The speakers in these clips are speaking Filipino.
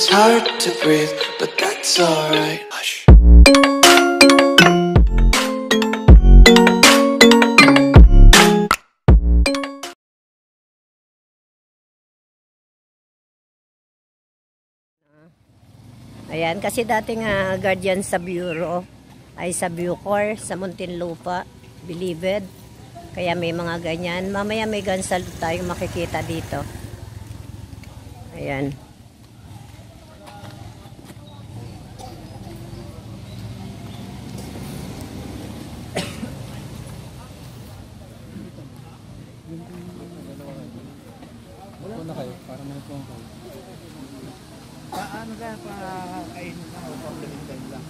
It's hard to breathe, but that's alright. Hush. Ayan, kasi dating guardian sa bureau ay sa Bucor, sa Muntinlupa, Bilibid. Kaya may mga ganyan. Mamaya may gun salute tayong makikita dito. Ayan. Wala na kayo, para may phone call. Paano ka pa kainin na o pag-limitan lang?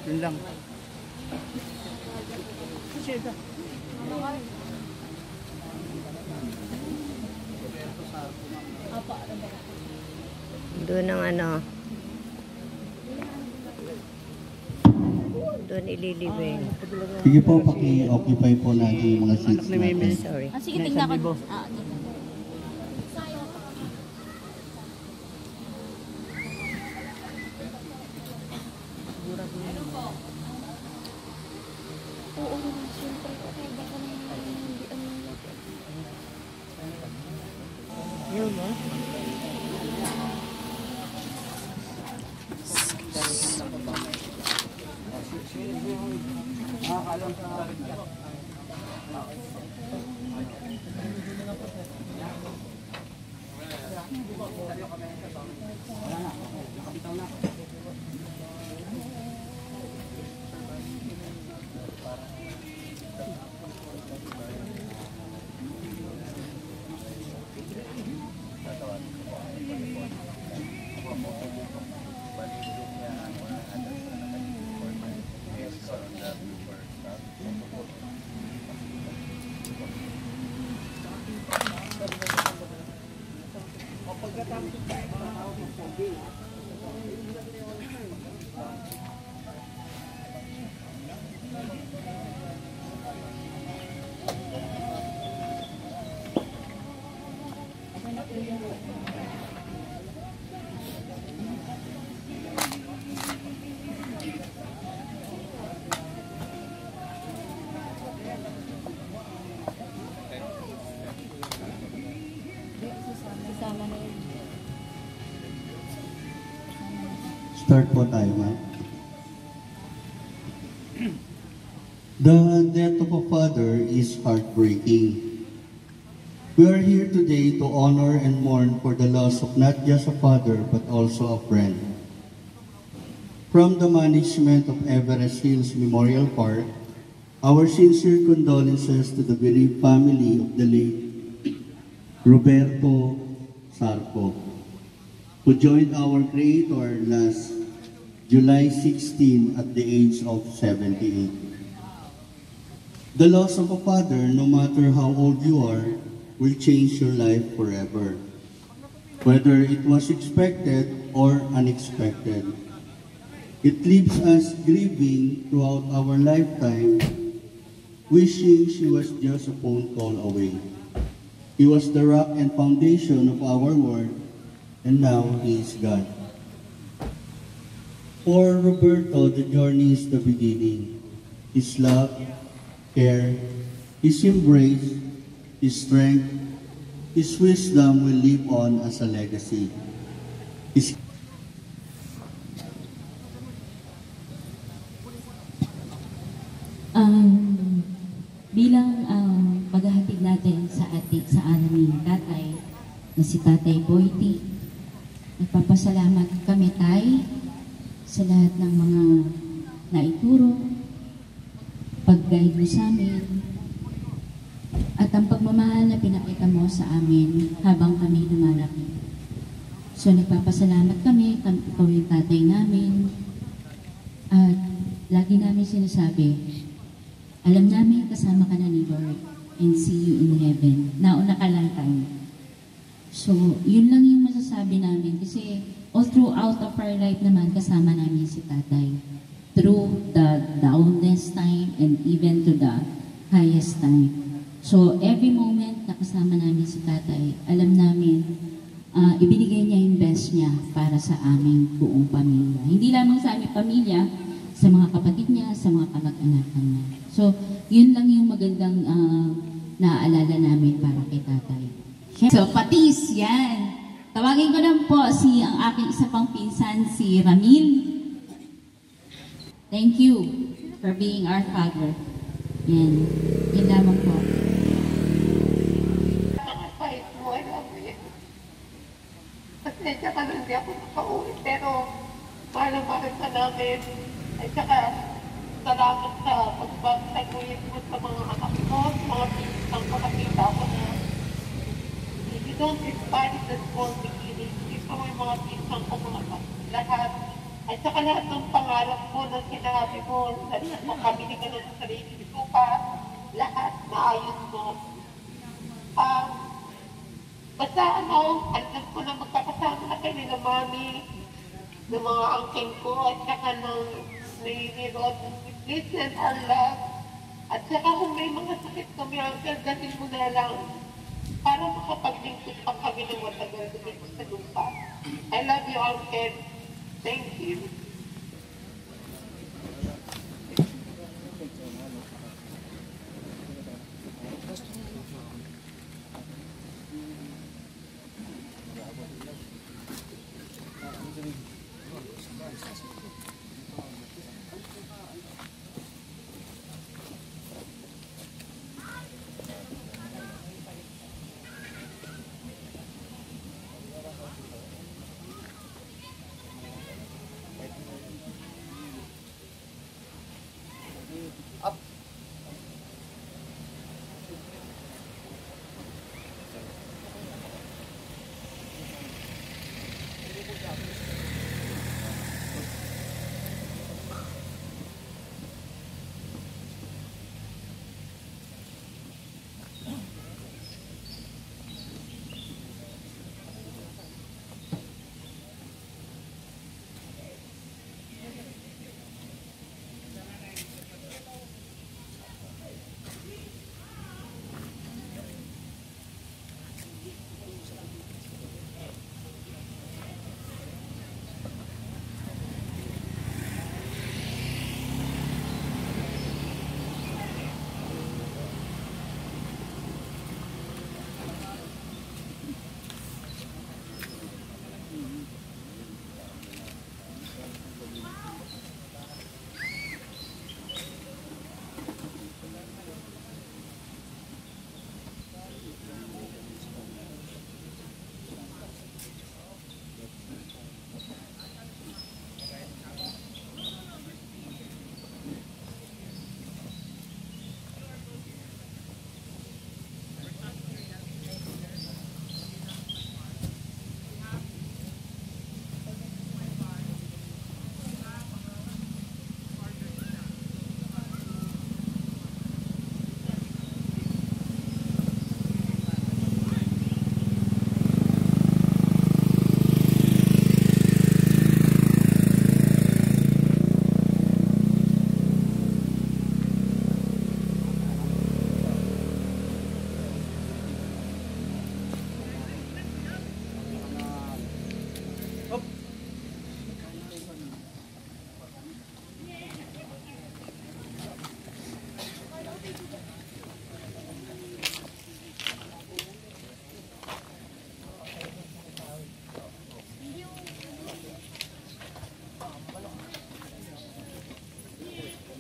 Yun lang. Kasi ito. Doon ang ano. Doon ililibing. Sige po, paki-occupy po natin yung mga seats natin. Sorry. Sige, tingnan ko. Yun mo? Start po tayo, ma'am. The death of a father is heartbreaking. We are here today to honor and mourn for the loss of not just a father but also a friend. From the management of Everest Hills Memorial Park, our sincere condolences to the bereaved family of the late Roberto Sarco, who joined our Creator last July 16 at the age of 78. The loss of a father, no matter how old you are, will change your life forever, whether it was expected or unexpected. It leaves us grieving throughout our lifetime, wishing she was just a phone call away. He was the rock and foundation of our world, and now he is gone. For Roberto, the journey is the beginning. His love, care, his embrace, his strength, his wisdom will live on as a legacy. Bilang paghahatid natin sa aming tatay na si Tatay Boyty, nagpapasalamat kami tay sa lahat ng mga naituro, pag-guide mo sa amin, at ang pagmamahal na pinakita mo sa amin habang kami lumalaki. So nagpapasalamat kami, ikaw yung tatay namin, at lagi namin sinasabi, alam namin kasama ka na ni Lord and see you in heaven. Nauna ka lang tayo. So, yun lang yung masasabi namin kasi all throughout of our life naman kasama namin si tatay. Through the downest time and even to the highest time. So, every moment na kasama namin si tatay, alam namin, ibinigay niya yung best nais niya para sa aming buong pamilya. Hindi lamang sa aming pamilya, sa mga kapatid niya, sa mga kamag-anakan niya. So, yun lang yung magandang naaalala namin para kay tatay. So, patis, yan. Tawagin ko lang po ang aking isa pang pinsan, si Ramil. Thank you for being our father. Yan. Yan lamang po. Kahit mo, I love you. Pasensya ka na hindi ako nakauwi, pero mahal ka namin. At saka, salamat sa pagbagtaguyit mo sa mga anak ko, mga pinsang makakita ko na you don't despise the small beginnings. Ito yung mga pinsang ko mga lahat. At saka lahat ng pangarap mo na sinabi mo, lahat mo kami ka na sa sarili ko pa, lahat naayos mo. Basta alam ko na magkakasama na kayo nila mami, ng mga angking ko, at saka ng ni Rod, listen and love. At saka kung may mga sakit kami, uncle, gatin mo na lang para makapaglingkod pa kami ng matagal dito sa lupa. I love you, uncle. Thank you.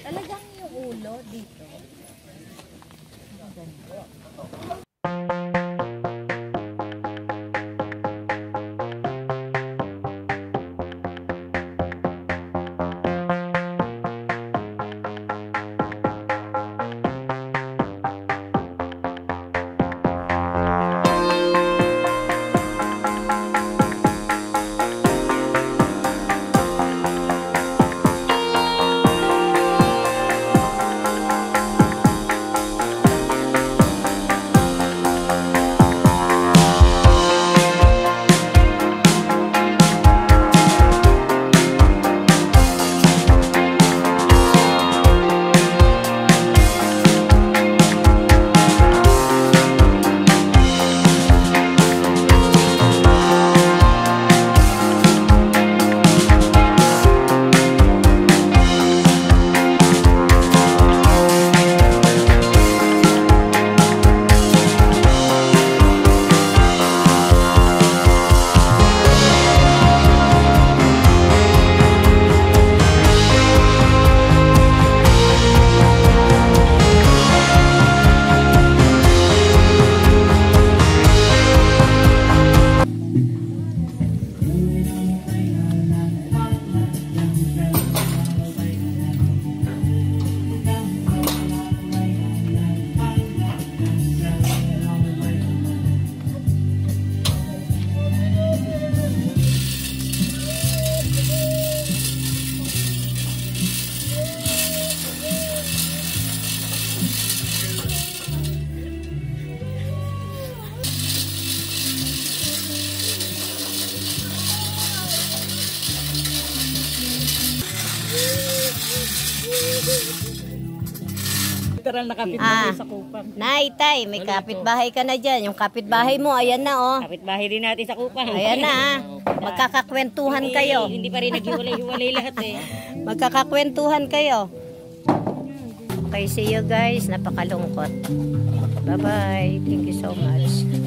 Talagang yung ulo dito. Literal na kapitbahay sa Kupang. Nay, tay, may kapitbahay ka na dyan. Yung kapitbahay mo, ayan na oh. Kapitbahay din natin sa Kupang. Ayan na magkakakwentuhan kayo. Hindi pa rin naghiwalay-hiwalay lahat eh. Magkakakwentuhan kayo. Okay, see you guys. Napakalungkot. Bye-bye. Thank you so much.